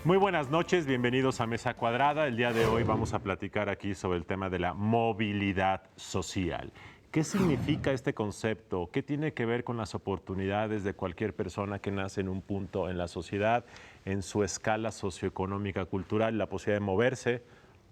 Muy buenas noches, bienvenidos a Mesa Cuadrada. El día de hoy vamos a platicar aquí sobre el tema de la movilidad social. ¿Qué significa este concepto? ¿Qué tiene que ver con las oportunidades de cualquier persona que nace en un punto en la sociedad, en su escala socioeconómica, cultural, la posibilidad de moverse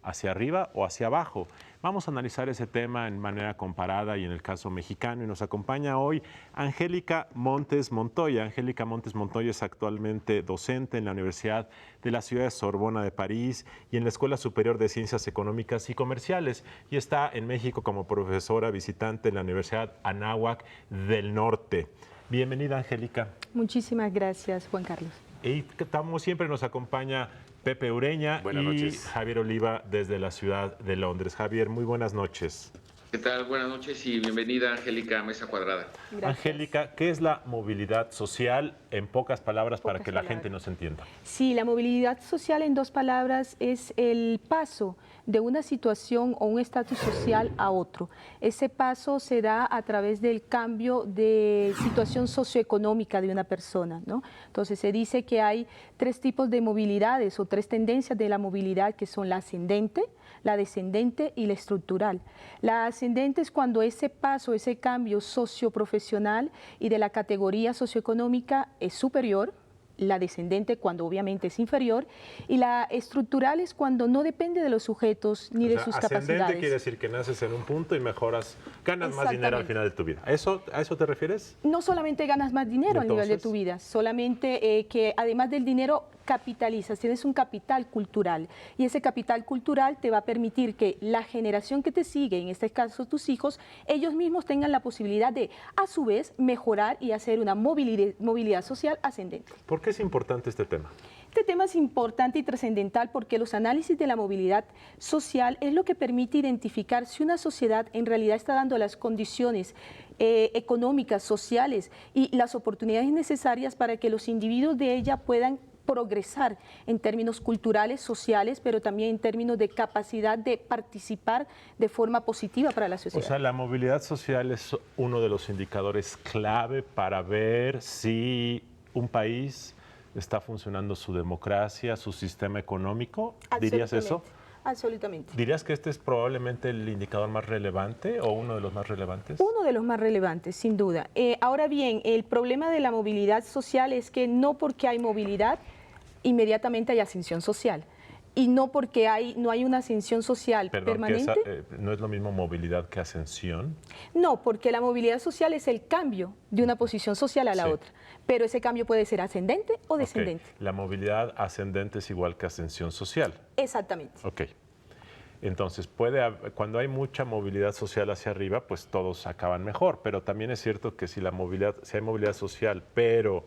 hacia arriba o hacia abajo? Vamos a analizar ese tema en manera comparada y en el caso mexicano, y nos acompaña hoy Angélica Montes Montoya. Angélica Montes Montoya es actualmente docente en la Universidad de la Ciudad de Sorbona de París y en la Escuela Superior de Ciencias Económicas y Comerciales, y está en México como profesora visitante en la Universidad Anáhuac del Norte. Bienvenida, Angélica. Muchísimas gracias, Juan Carlos. Y como siempre nos acompaña Pepe Ureña y Javier Oliva desde la ciudad de Londres. Javier, muy buenas noches. ¿Qué tal? Buenas noches y bienvenida, Angélica, a Mesa Cuadrada. Gracias. Angélica, ¿qué es la movilidad social? En pocas palabras, para que la gente nos entienda. Sí, la movilidad social en dos palabras es el paso de una situación o un estatus social a otro. Ese paso se da a través del cambio de situación socioeconómica de una persona, ¿no? Entonces se dice que hay tres tipos de movilidades o tres tendencias de la movilidad, que son la ascendente, la descendente y la estructural. La ascendente es cuando ese paso, ese cambio socioprofesional y de la categoría socioeconómica es superior. La descendente cuando obviamente es inferior, y la estructural es cuando no depende de los sujetos ni de sus capacidades. Ascendente quiere decir que naces en un punto y mejoras, ganas más dinero al final de tu vida. ¿A eso te refieres? No solamente ganas más dinero al nivel de tu vida, solamente que además del dinero capitalizas, tienes un capital cultural, y ese capital cultural te va a permitir que la generación que te sigue, en este caso tus hijos, ellos mismos tengan la posibilidad de, a su vez, mejorar y hacer una movilidad social ascendente. ¿Por qué es importante este tema? Este tema es importante y trascendental porque los análisis de la movilidad social es lo que permite identificar si una sociedad en realidad está dando las condiciones económicas, sociales y las oportunidades necesarias para que los individuos de ella puedan progresar en términos culturales, sociales, pero también en términos de capacidad de participar de forma positiva para la sociedad. O sea, la movilidad social es uno de los indicadores clave para ver si un país está funcionando su democracia, su sistema económico. ¿Dirías eso? Absolutamente. ¿Dirías que este es probablemente el indicador más relevante o uno de los más relevantes? Uno de los más relevantes, sin duda. Ahora bien, el problema de la movilidad social es que no porque hay movilidad, inmediatamente hay ascensión social. Y no porque no hay una ascensión social permanente. ¿No es lo mismo movilidad que ascensión? No, porque la movilidad social es el cambio de una posición social a la otra. Pero ese cambio puede ser ascendente o descendente. La movilidad ascendente es igual que ascensión social. Exactamente. Ok. Entonces, cuando hay mucha movilidad social hacia arriba, pues todos acaban mejor. Pero también es cierto que si hay movilidad social, pero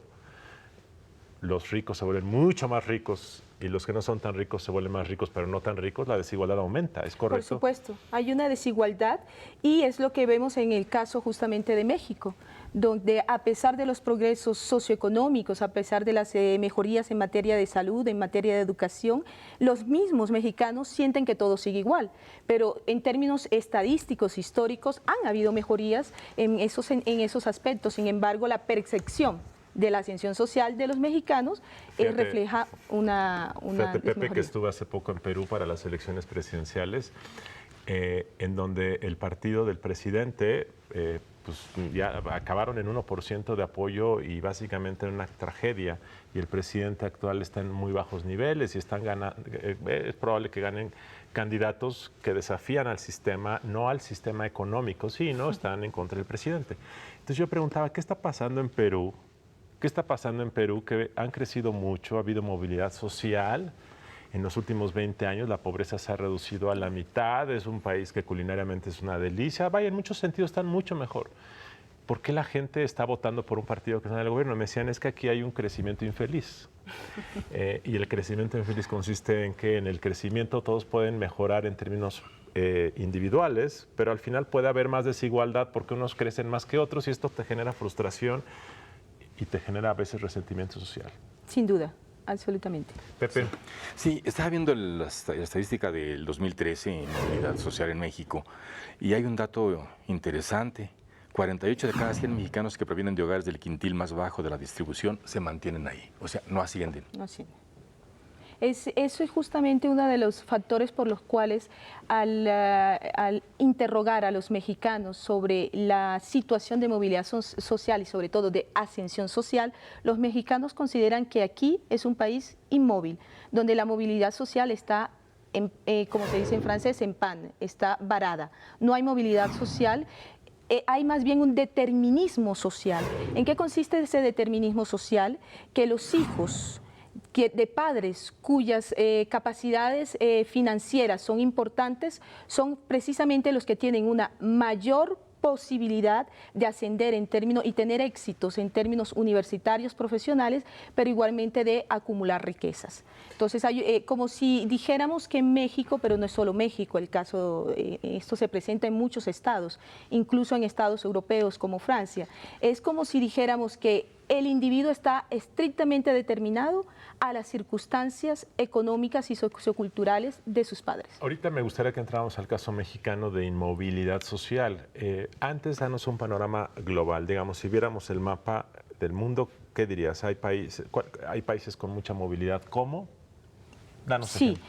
los ricos se vuelven mucho más ricos y los que no son tan ricos se vuelven más ricos, pero no tan ricos, la desigualdad aumenta, ¿es correcto? Por supuesto, hay una desigualdad y es lo que vemos en el caso justamente de México, donde a pesar de los progresos socioeconómicos, a pesar de las mejorías en materia de salud, en materia de educación, los mismos mexicanos sienten que todo sigue igual, pero en términos estadísticos, históricos, han habido mejorías en esos aspectos. Sin embargo, la percepción de la ascensión social de los mexicanos refleja una Fíjate, Pepe, que estuve hace poco en Perú para las elecciones presidenciales, en donde el partido del presidente pues ya acabaron en 1% de apoyo y básicamente en una tragedia, y el presidente actual está en muy bajos niveles y es probable que ganen candidatos que desafían al sistema, no al sistema económico, sino están en contra del presidente. Entonces yo preguntaba, ¿qué está pasando en Perú? ¿Qué está pasando en Perú? Que han crecido mucho, ha habido movilidad social. En los últimos 20 años la pobreza se ha reducido a la mitad, es un país que culinariamente es una delicia. Vaya, en muchos sentidos están mucho mejor. ¿Por qué la gente está votando por un partido que está en el gobierno? Me decían, es que aquí hay un crecimiento infeliz. Y el crecimiento infeliz consiste en que en el crecimiento todos pueden mejorar en términos individuales, pero al final puede haber más desigualdad porque unos crecen más que otros y esto te genera frustración y te genera a veces resentimiento social. Sin duda, absolutamente. Pepe. Sí, estaba viendo la estadística del 2013 en movilidad social en México y hay un dato interesante. 48 de cada 100 mexicanos que provienen de hogares del quintil más bajo de la distribución se mantienen ahí, o sea, no ascienden. No ascienden. Eso es justamente uno de los factores por los cuales al interrogar a los mexicanos sobre la situación de movilidad social y sobre todo de ascensión social, los mexicanos consideran que aquí es un país inmóvil, donde la movilidad social está, como se dice en francés, en pan, está varada. No hay movilidad social. Hay más bien un determinismo social. ¿En qué consiste ese determinismo social? Que los hijos de padres cuyas capacidades financieras son importantes son precisamente los que tienen una mayor posibilidad de ascender en términos y tener éxitos en términos universitarios, profesionales, pero igualmente de acumular riquezas. Entonces, como si dijéramos que en México, pero no es solo México, el caso, esto se presenta en muchos estados, incluso en estados europeos como Francia, es como si dijéramos que el individuo está estrictamente determinado a las circunstancias económicas y socioculturales de sus padres. Ahorita me gustaría que entráramos al caso mexicano de inmovilidad social. Antes, danos un panorama global. Digamos, si viéramos el mapa del mundo, ¿qué dirías? ¿Hay países con mucha movilidad? ¿Cómo? Danos ejemplo.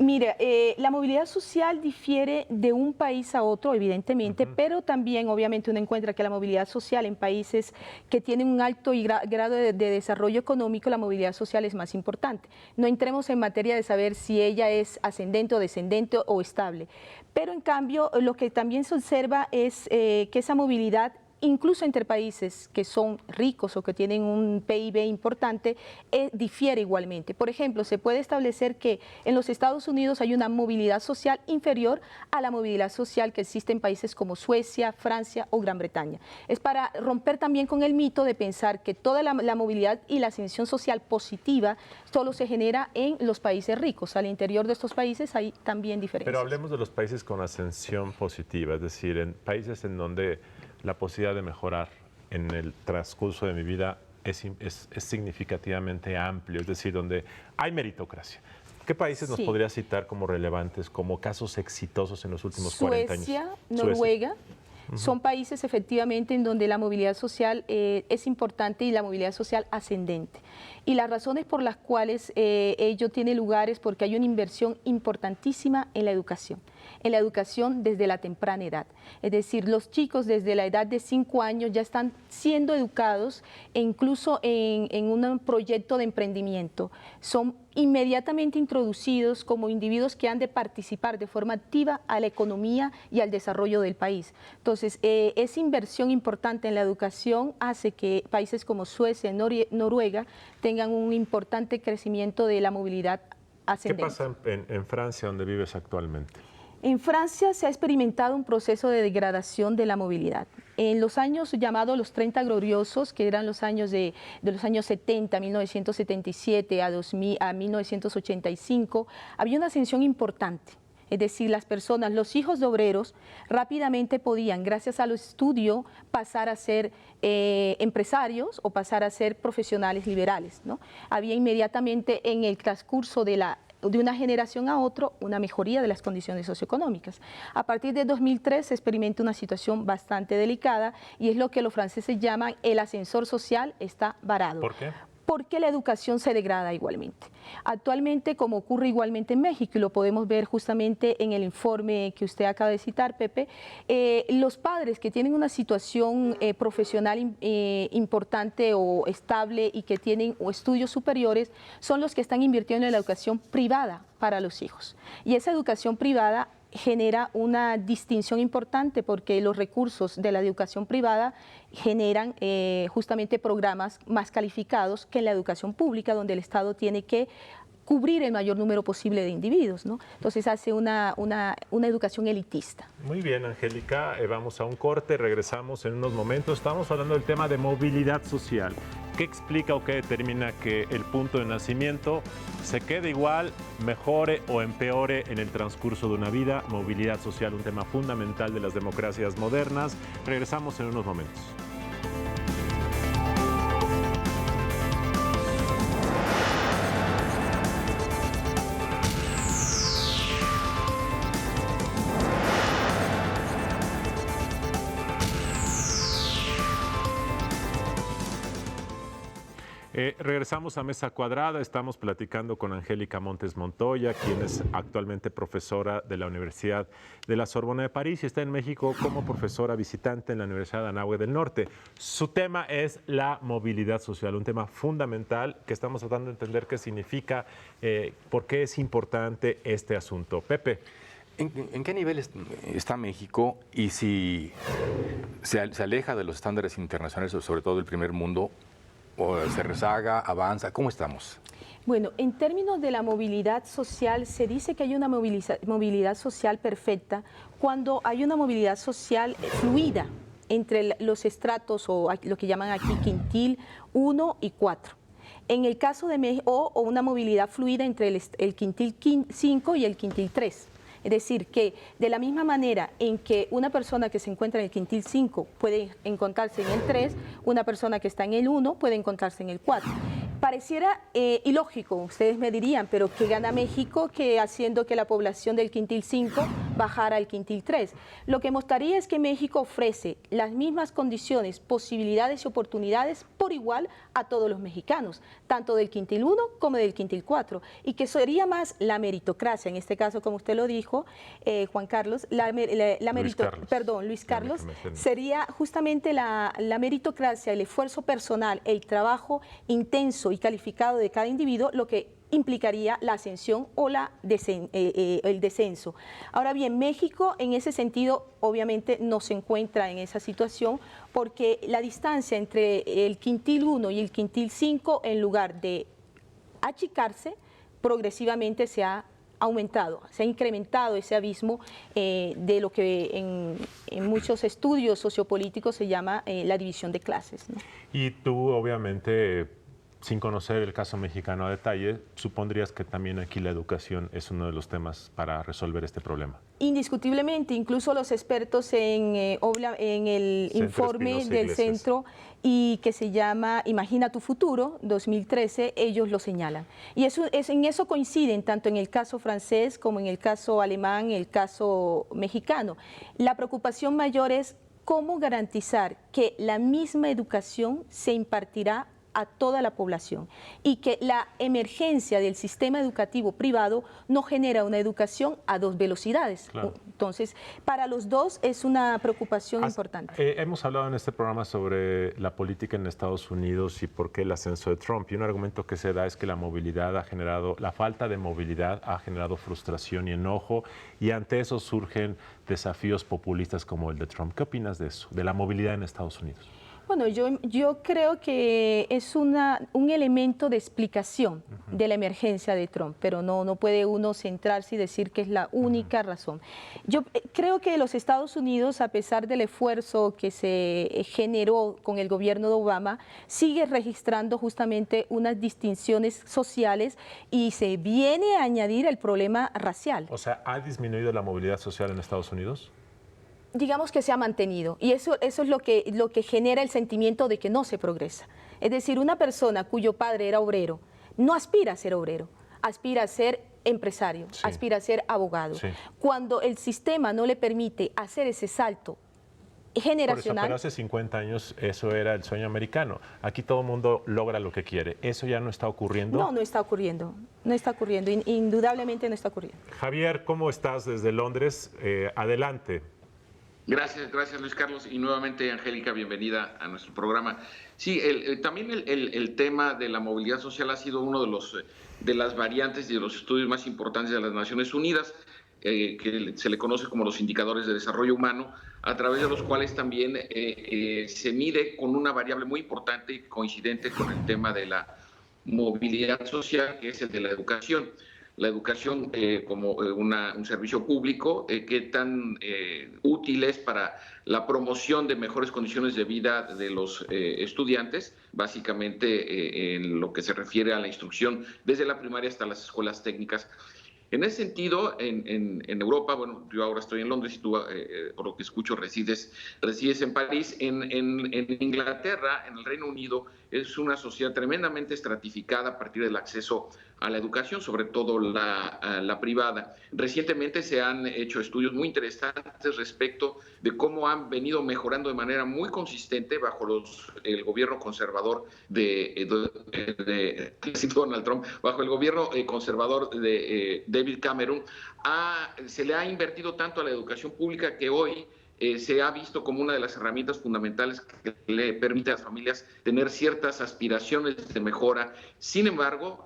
Mira, la movilidad social difiere de un país a otro, evidentemente, pero también, obviamente, uno encuentra que la movilidad social en países que tienen un alto grado de desarrollo económico, la movilidad social es más importante. No entremos en materia de saber si ella es ascendente o descendente o estable, pero en cambio, lo que también se observa es que esa movilidad, incluso entre países que son ricos o que tienen un PIB importante, difiere igualmente. Por ejemplo, se puede establecer que en los Estados Unidos hay una movilidad social inferior a la movilidad social que existe en países como Suecia, Francia o Gran Bretaña. Es para romper también con el mito de pensar que toda la movilidad y la ascensión social positiva solo se genera en los países ricos. Al interior de estos países hay también diferencias. Pero hablemos de los países con ascensión positiva, es decir, en países en donde la posibilidad de mejorar en el transcurso de mi vida es significativamente amplio, es decir, donde hay meritocracia. ¿Qué países nos podría citar como relevantes, como casos exitosos en los últimos 40 años? Suecia, Noruega. Son países efectivamente en donde la movilidad social es importante y la movilidad social ascendente. Y las razones por las cuales ello tiene lugar es porque hay una inversión importantísima en la educación desde la temprana edad. Es decir, los chicos desde la edad de 5 años ya están siendo educados e incluso en un proyecto de emprendimiento. Son inmediatamente introducidos como individuos que han de participar de forma activa a la economía y al desarrollo del país. Entonces, esa inversión importante en la educación hace que países como Suecia y Noruega tengan un importante crecimiento de la movilidad ascendente. ¿Qué pasa en Francia, donde vives actualmente? En Francia se ha experimentado un proceso de degradación de la movilidad. En los años llamados los 30 gloriosos, que eran los años de los años 70, 1977 a 1985, había una ascensión importante. Es decir, las personas, los hijos de obreros, rápidamente podían, gracias al estudio, pasar a ser empresarios o pasar a ser profesionales liberales, ¿no? Había inmediatamente en el transcurso de una generación a otro, una mejoría de las condiciones socioeconómicas. A partir de 2003 se experimenta una situación bastante delicada y es lo que los franceses llaman el ascensor social está varado. ¿Por qué? Porque la educación se degrada igualmente. Actualmente, como ocurre igualmente en México, y lo podemos ver justamente en el informe que usted acaba de citar, Pepe, los padres que tienen una situación profesional importante o estable y que tienen estudios superiores son los que están invirtiendo en la educación privada para los hijos. Y esa educación privada genera una distinción importante porque los recursos de la educación privada generan justamente programas más calificados que en la educación pública, donde el Estado tiene que cubrir el mayor número posible de individuos, ¿no? Entonces hace una educación elitista. Muy bien, Angélica, vamos a un corte, regresamos en unos momentos. Estamos hablando del tema de movilidad social. ¿Qué explica o qué determina que el punto de nacimiento se quede igual, mejore o empeore en el transcurso de una vida? Movilidad social, un tema fundamental de las democracias modernas. Regresamos en unos momentos. Regresamos a Mesa Cuadrada, estamos platicando con Angélica Montes Montoya, quien es actualmente profesora de la Universidad de la Sorbona de París y está en México como profesora visitante en la Universidad de Anáhuac del Norte. Su tema es la movilidad social, un tema fundamental que estamos tratando de entender qué significa, por qué es importante este asunto. Pepe. ¿En qué nivel está México y si se aleja de los estándares internacionales, sobre todo del primer mundo, o se rezaga, avanza? ¿Cómo estamos? Bueno, en términos de la movilidad social, se dice que hay una movilidad social perfecta cuando hay una movilidad social fluida entre los estratos o lo que llaman aquí quintil 1 y 4. En el caso de México, o una movilidad fluida entre el quintil 5 y el quintil 3. Es decir, que de la misma manera en que una persona que se encuentra en el quintil 5 puede encontrarse en el 3, una persona que está en el 1 puede encontrarse en el 4. Pareciera ilógico, ustedes me dirían, pero ¿qué gana México que haciendo que la población del quintil 5 bajara al quintil 3? Lo que mostraría es que México ofrece las mismas condiciones, posibilidades y oportunidades por igual a todos los mexicanos, tanto del quintil 1 como del quintil 4, y que sería más la meritocracia, en este caso, como usted lo dijo, Juan Carlos, Luis Carlos, sería justamente la meritocracia, el esfuerzo personal, el trabajo intenso y calificado de cada individuo, lo que implicaría la ascensión o el descenso. Ahora bien, México en ese sentido obviamente no se encuentra en esa situación porque la distancia entre el quintil 1 y el quintil 5, en lugar de achicarse, progresivamente se ha aumentado, se ha incrementado ese abismo de lo que en muchos estudios sociopolíticos se llama la división de clases, ¿no? Y tú, obviamente, sin conocer el caso mexicano a detalle, supondrías que también aquí la educación es uno de los temas para resolver este problema. Indiscutiblemente, incluso los expertos en el informe del centro y que se llama Imagina tu futuro, 2013, ellos lo señalan. Y en eso coinciden tanto en el caso francés como en el caso alemán, en el caso mexicano. La preocupación mayor es cómo garantizar que la misma educación se impartirá a toda la población y que la emergencia del sistema educativo privado no genera una educación a dos velocidades. Claro. Entonces, para los dos es una preocupación importante. Hemos hablado en este programa sobre la política en Estados Unidos y por qué el ascenso de Trump, y un argumento que se da es que la falta de movilidad ha generado frustración y enojo, y ante eso surgen desafíos populistas como el de Trump. ¿Qué opinas de eso, de la movilidad en Estados Unidos? Bueno, yo creo que es un elemento de explicación de la emergencia de Trump, pero no puede uno centrarse y decir que es la única razón. Yo creo que los Estados Unidos, a pesar del esfuerzo que se generó con el gobierno de Obama, sigue registrando justamente unas distinciones sociales y se viene a añadir el problema racial. O sea, ¿ha disminuido la movilidad social en Estados Unidos? Digamos que se ha mantenido, y eso es lo que genera el sentimiento de que no se progresa. Es decir, una persona cuyo padre era obrero no aspira a ser obrero, aspira a ser empresario, sí, aspira a ser abogado. Sí. Cuando el sistema no le permite hacer ese salto generacional. Pero hace 50 años eso era el sueño americano. Aquí todo el mundo logra lo que quiere. ¿Eso ya no está ocurriendo? No está ocurriendo. No está ocurriendo. Indudablemente no está ocurriendo. Javier, ¿cómo estás desde Londres? Adelante. Gracias Luis Carlos, y nuevamente Angélica, bienvenida a nuestro programa. Sí, también el tema de la movilidad social ha sido uno de las variantes y de los estudios más importantes de las Naciones Unidas, que se le conoce como los indicadores de desarrollo humano, a través de los cuales también se mide con una variable muy importante y coincidente con el tema de la movilidad social, que es el de la educación. La educación como un servicio público, qué tan útil es para la promoción de mejores condiciones de vida de los estudiantes, básicamente en lo que se refiere a la instrucción desde la primaria hasta las escuelas técnicas. En ese sentido, en Europa, bueno, yo ahora estoy en Londres y tú, por lo que escucho, resides en París. En Inglaterra, en el Reino Unido, es una sociedad tremendamente estratificada a partir del acceso a la educación, sobre todo la privada. Recientemente se han hecho estudios muy interesantes respecto de cómo han venido mejorando de manera muy consistente bajo el gobierno conservador de Donald Trump, bajo el gobierno conservador de David Cameron. Se le ha invertido tanto a la educación pública que hoy se ha visto como una de las herramientas fundamentales que le permite a las familias tener ciertas aspiraciones de mejora. Sin embargo,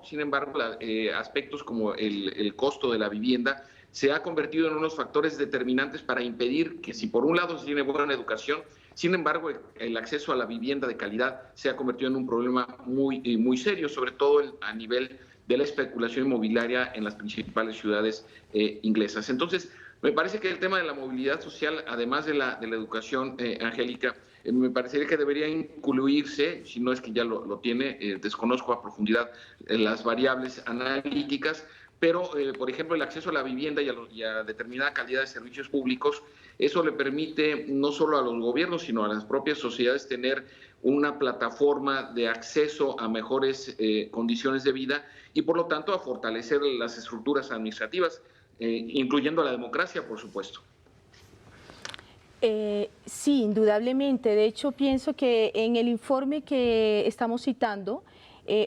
aspectos como el costo de la vivienda se ha convertido en unos factores determinantes para impedir que, si por un lado se tiene buena educación, sin embargo, el acceso a la vivienda de calidad se ha convertido en un problema muy serio, sobre todo a nivel de la especulación inmobiliaria en las principales ciudades inglesas. Entonces, me parece que el tema de la movilidad social, además de la educación, Angélica, me parecería que debería incluirse, si no es que ya lo tiene, desconozco a profundidad las variables analíticas, pero, por ejemplo, el acceso a la vivienda y a determinada calidad de servicios públicos, eso le permite no solo a los gobiernos, sino a las propias sociedades tener una plataforma de acceso a mejores condiciones de vida y, por lo tanto, a fortalecer las estructuras administrativas, incluyendo la democracia, por supuesto. Sí, indudablemente. De hecho, pienso que en el informe que estamos citando,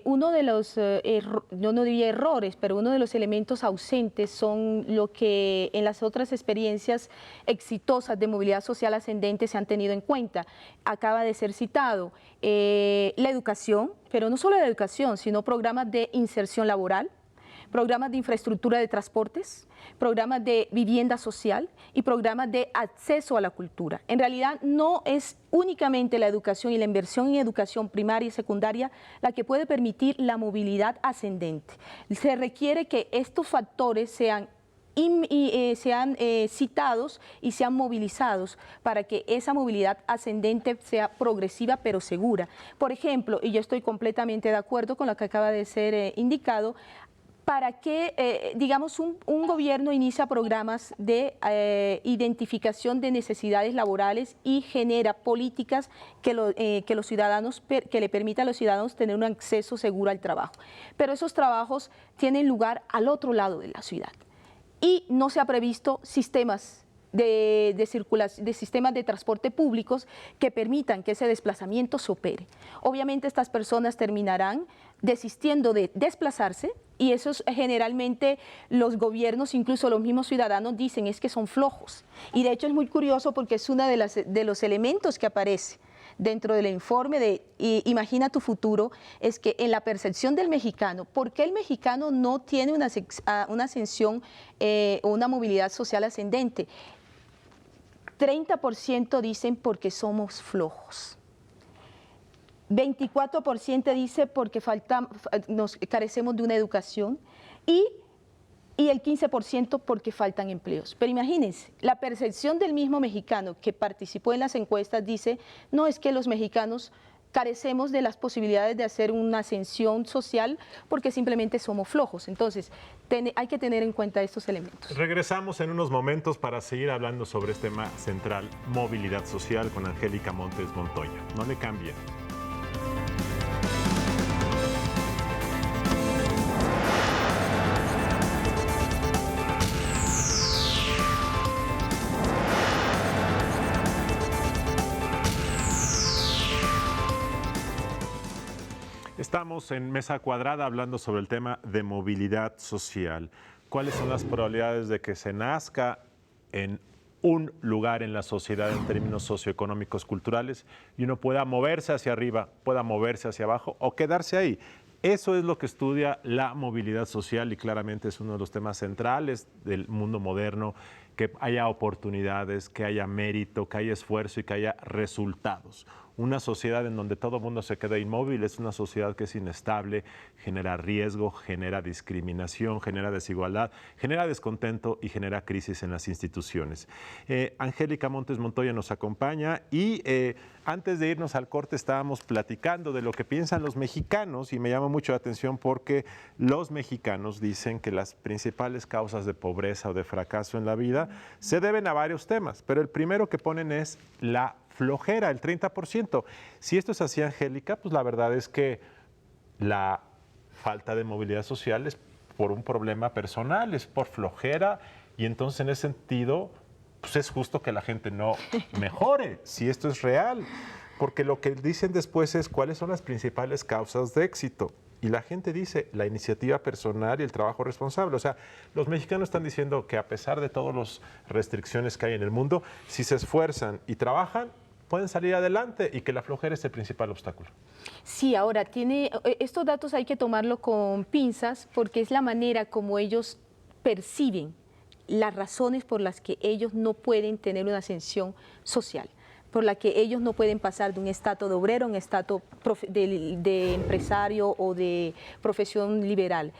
uno de los, yo no diría errores, pero uno de los elementos ausentes son lo que en las otras experiencias exitosas de movilidad social ascendente se han tenido en cuenta. Acaba de ser citado la educación, pero no solo la educación, sino programas de inserción laboral, programas de infraestructura de transportes, programas de vivienda social y programas de acceso a la cultura. En realidad no es únicamente la educación y la inversión en educación primaria y secundaria la que puede permitir la movilidad ascendente. Se requiere que estos factores sean citados y sean movilizados para que esa movilidad ascendente sea progresiva pero segura. Por ejemplo, y yo estoy completamente de acuerdo con lo que acaba de ser indicado, para que, digamos, un gobierno inicia programas de identificación de necesidades laborales y genera políticas que le permitan a los ciudadanos tener un acceso seguro al trabajo. Pero esos trabajos tienen lugar al otro lado de la ciudad y no se ha previsto sistemas sistemas de transporte públicos que permitan que ese desplazamiento se opere. Obviamente estas personas terminarán desistiendo de desplazarse y eso es, generalmente los gobiernos, incluso los mismos ciudadanos dicen es que son flojos. Y de hecho es muy curioso porque es uno de los elementos que aparece dentro del informe de Imagina tu futuro, es que en la percepción del mexicano, ¿por qué el mexicano no tiene una ascensión o una movilidad social ascendente? 30% dicen porque somos flojos. 24% dice porque carecemos de una educación y el 15% porque faltan empleos. Pero imagínense, la percepción del mismo mexicano que participó en las encuestas dice, no, es que los mexicanos carecemos de las posibilidades de hacer una ascensión social porque simplemente somos flojos. Entonces, hay que tener en cuenta estos elementos. Regresamos en unos momentos para seguir hablando sobre este tema central, movilidad social, con Angélica Montes Montoya. No le cambien. Estamos en Mesa Cuadrada hablando sobre el tema de movilidad social. ¿Cuáles son las probabilidades de que se nazca en un lugar en la sociedad en términos socioeconómicos, culturales, y uno pueda moverse hacia arriba, pueda moverse hacia abajo o quedarse ahí? Eso es lo que estudia la movilidad social y claramente es uno de los temas centrales del mundo moderno, que haya oportunidades, que haya mérito, que haya esfuerzo y que haya resultados. una sociedad en donde todo el mundo se queda inmóvil es una sociedad que es inestable, genera riesgo, genera discriminación, genera desigualdad, genera descontento y genera crisis en las instituciones. Angélica Montes Montoya nos acompaña y antes de irnos al corte estábamos platicando de lo que piensan los mexicanos y me llama mucho la atención porque los mexicanos dicen que las principales causas de pobreza o de fracaso en la vida se deben a varios temas, pero el primero que ponen es la flojera, el 30%. Si esto es así, Angélica, pues la verdad es que la falta de movilidad social es por un problema personal, es por flojera y entonces en ese sentido pues es justo que la gente no mejore, si esto es real, porque lo que dicen después es cuáles son las principales causas de éxito. Y la gente dice la iniciativa personal y el trabajo responsable. O sea, los mexicanos están diciendo que a pesar de todas las restricciones que hay en el mundo, si se esfuerzan y trabajan, pueden salir adelante y que la flojera es el principal obstáculo. Sí, ahora, estos datos hay que tomarlo con pinzas porque es la manera como ellos perciben las razones por las que ellos no pueden tener una ascensión social, por la que ellos no pueden pasar de un estatus de obrero a un estatus de empresario o de profesión liberal.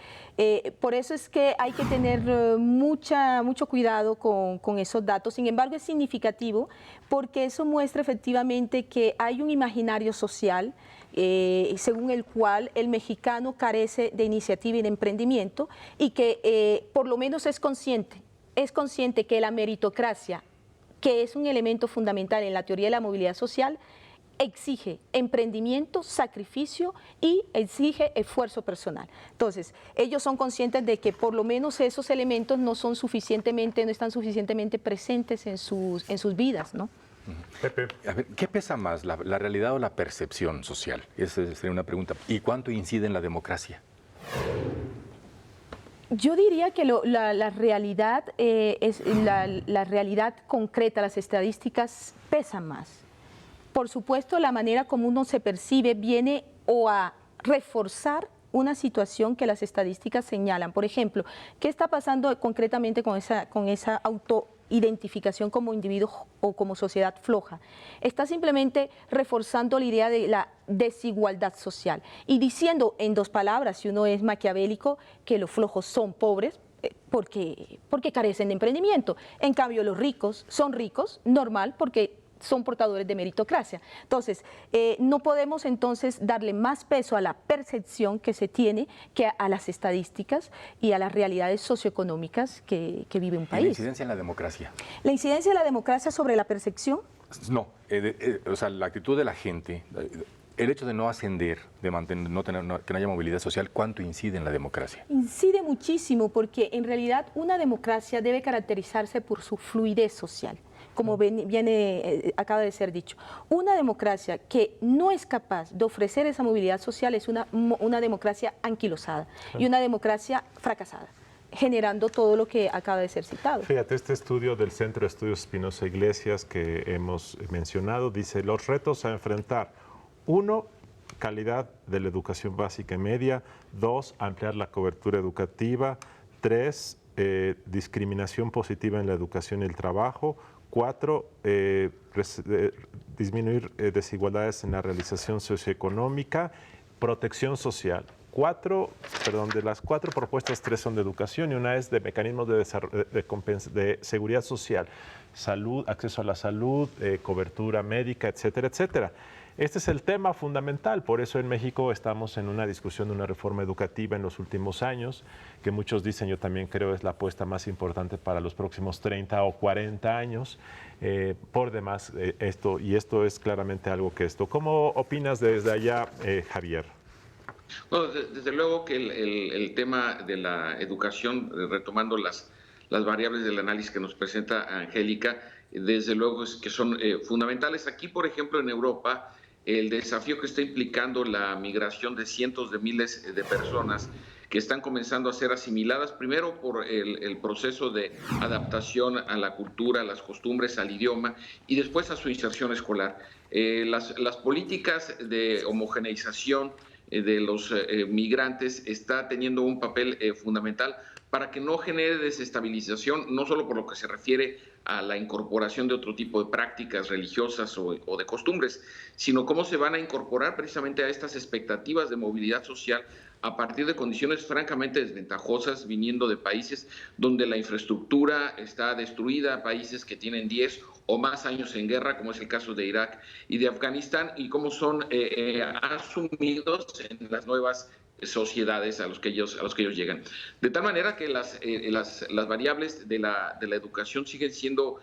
Por eso es que hay que tener mucho cuidado con esos datos. Sin embargo, es significativo porque eso muestra efectivamente que hay un imaginario social según el cual el mexicano carece de iniciativa y de emprendimiento y que por lo menos es consciente que la meritocracia, que es un elemento fundamental en la teoría de la movilidad social, exige emprendimiento, sacrificio y exige esfuerzo personal. Entonces, ellos son conscientes de que por lo menos esos elementos no están suficientemente presentes en sus vidas, ¿no? Pepe. A ver, ¿qué pesa más, la realidad o la percepción social? Esa sería una pregunta. ¿Y cuánto incide en la democracia? Yo diría que la realidad es la realidad concreta, las estadísticas pesan más. Por supuesto, la manera como uno se percibe viene o a reforzar una situación que las estadísticas señalan. Por ejemplo, ¿qué está pasando concretamente con esa autoidentificación como individuo o como sociedad floja? Está simplemente reforzando la idea de la desigualdad social y diciendo en dos palabras, si uno es maquiavélico, que los flojos son pobres porque carecen de emprendimiento. En cambio, los ricos son ricos, normal, porque son portadores de meritocracia. Entonces, no podemos entonces darle más peso a la percepción que se tiene que a las estadísticas y a las realidades socioeconómicas que vive un país. ¿Y la incidencia en la democracia? ¿La incidencia de la democracia sobre la percepción? No, o sea, la actitud de la gente, el hecho de no ascender, de mantener, que no haya movilidad social, ¿cuánto incide en la democracia? Incide muchísimo porque en realidad una democracia debe caracterizarse por su fluidez social, como acaba de ser dicho. Una democracia que no es capaz de ofrecer esa movilidad social es una democracia anquilosada y una democracia fracasada, generando todo lo que acaba de ser citado. Fíjate, este estudio del Centro de Estudios Espinosa Iglesias que hemos mencionado dice los retos a enfrentar: 1, calidad de la educación básica y media; 2, ampliar la cobertura educativa; 3, discriminación positiva en la educación y el trabajo; 4, disminuir desigualdades en la realización socioeconómica; protección social. De las 4 propuestas, 3 son de educación y una es de mecanismos de seguridad social, salud, acceso a la salud, cobertura médica, etcétera, etcétera. Este es el tema fundamental, por eso en México estamos en una discusión de una reforma educativa en los últimos años, que muchos dicen, yo también creo, es la apuesta más importante para los próximos 30 o 40 años. Por demás, esto es claramente algo que esto. ¿Cómo opinas desde allá, Javier? Bueno, desde luego que el tema de la educación, retomando las variables del análisis que nos presenta Angélica, desde luego es que son fundamentales. Aquí, por ejemplo, en Europa, el desafío que está implicando la migración de cientos de miles de personas que están comenzando a ser asimiladas, primero por el proceso de adaptación a la cultura, a las costumbres, al idioma, y después a su inserción escolar. Las políticas de homogeneización de los migrantes está teniendo un papel fundamental para que no genere desestabilización, no solo por lo que se refiere a la incorporación de otro tipo de prácticas religiosas o de costumbres, sino cómo se van a incorporar precisamente a estas expectativas de movilidad social a partir de condiciones francamente desventajosas, viniendo de países donde la infraestructura está destruida, países que tienen 10 o más años en guerra, como es el caso de Irak y de Afganistán, y cómo son asumidos en las nuevas sociedades a los que ellos llegan. De tal manera que las variables de la educación siguen siendo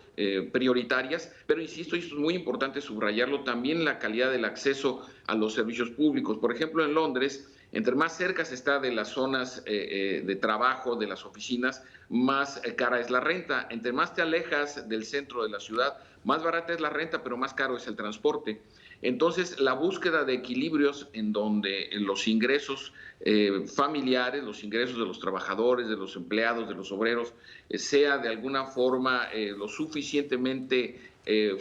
prioritarias, pero insisto, y esto es muy importante subrayarlo, también la calidad del acceso a los servicios públicos. Por ejemplo, en Londres, entre más cerca se está de las zonas de trabajo, de las oficinas, más cara es la renta. Entre más te alejas del centro de la ciudad, más barata es la renta, pero más caro es el transporte. Entonces, la búsqueda de equilibrios en donde los ingresos familiares, los ingresos de los trabajadores, de los empleados, de los obreros, sea de alguna forma lo suficientemente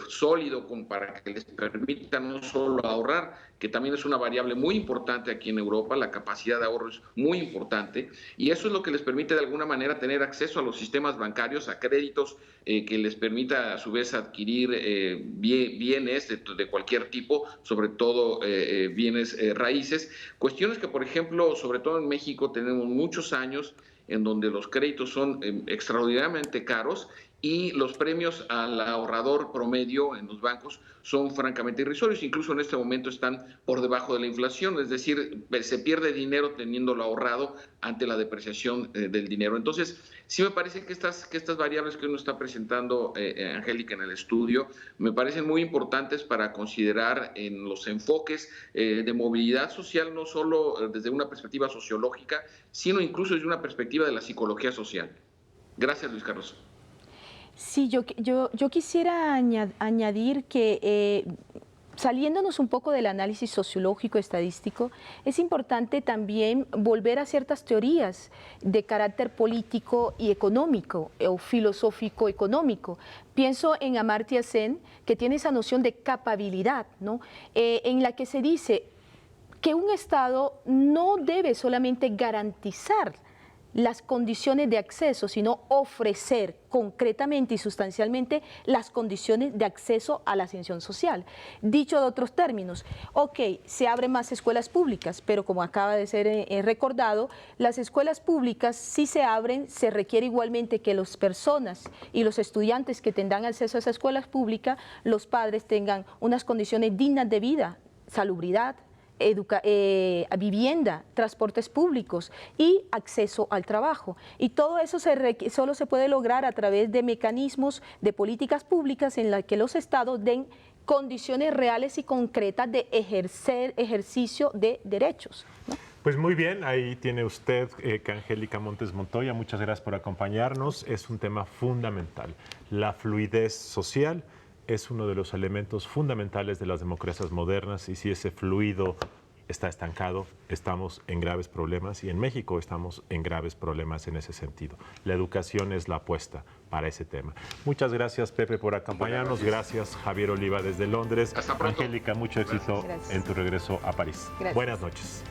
sólido como para que les permita no solo ahorrar, que también es una variable muy importante aquí en Europa, la capacidad de ahorro es muy importante, y eso es lo que les permite de alguna manera tener acceso a los sistemas bancarios, a créditos que les permita a su vez adquirir bienes de cualquier tipo, sobre todo bienes raíces, cuestiones que por ejemplo, sobre todo en México tenemos muchos años en donde los créditos son extraordinariamente caros y los premios al ahorrador promedio en los bancos son francamente irrisorios, incluso en este momento están por debajo de la inflación, es decir, se pierde dinero teniéndolo ahorrado ante la depreciación del dinero. Entonces, sí me parece que estas variables que uno está presentando, Angélica, en el estudio, me parecen muy importantes para considerar en los enfoques de movilidad social, no solo desde una perspectiva sociológica, sino incluso desde una perspectiva de la psicología social. Gracias, Luis Carlos. Sí, yo quisiera añadir que saliéndonos un poco del análisis sociológico, estadístico, es importante también volver a ciertas teorías de carácter político y económico o filosófico económico. Pienso en Amartya Sen, que tiene esa noción de capacidad, ¿no? En la que se dice que un Estado no debe solamente garantizar las condiciones de acceso, sino ofrecer concretamente y sustancialmente las condiciones de acceso a la ascensión social. Dicho de otros términos, ok, se abren más escuelas públicas, pero como acaba de ser recordado, las escuelas públicas si se abren, se requiere igualmente que las personas y los estudiantes que tendrán acceso a esas escuelas públicas, los padres tengan unas condiciones dignas de vida, salubridad, vivienda, transportes públicos y acceso al trabajo. Y todo eso solo se puede lograr a través de mecanismos de políticas públicas en las que los estados den condiciones reales y concretas de ejercicio de derechos, ¿no? Pues muy bien, ahí tiene usted, Angélica Montes Montoya, muchas gracias por acompañarnos. Es un tema fundamental, la fluidez social es uno de los elementos fundamentales de las democracias modernas y si ese fluido está estancado, estamos en graves problemas y en México estamos en graves problemas en ese sentido. La educación es la apuesta para ese tema. Muchas gracias, Pepe, por acompañarnos. Gracias, Javier Oliva, desde Londres. Hasta pronto. Angélica, mucho éxito en tu regreso a París. Gracias. Buenas noches.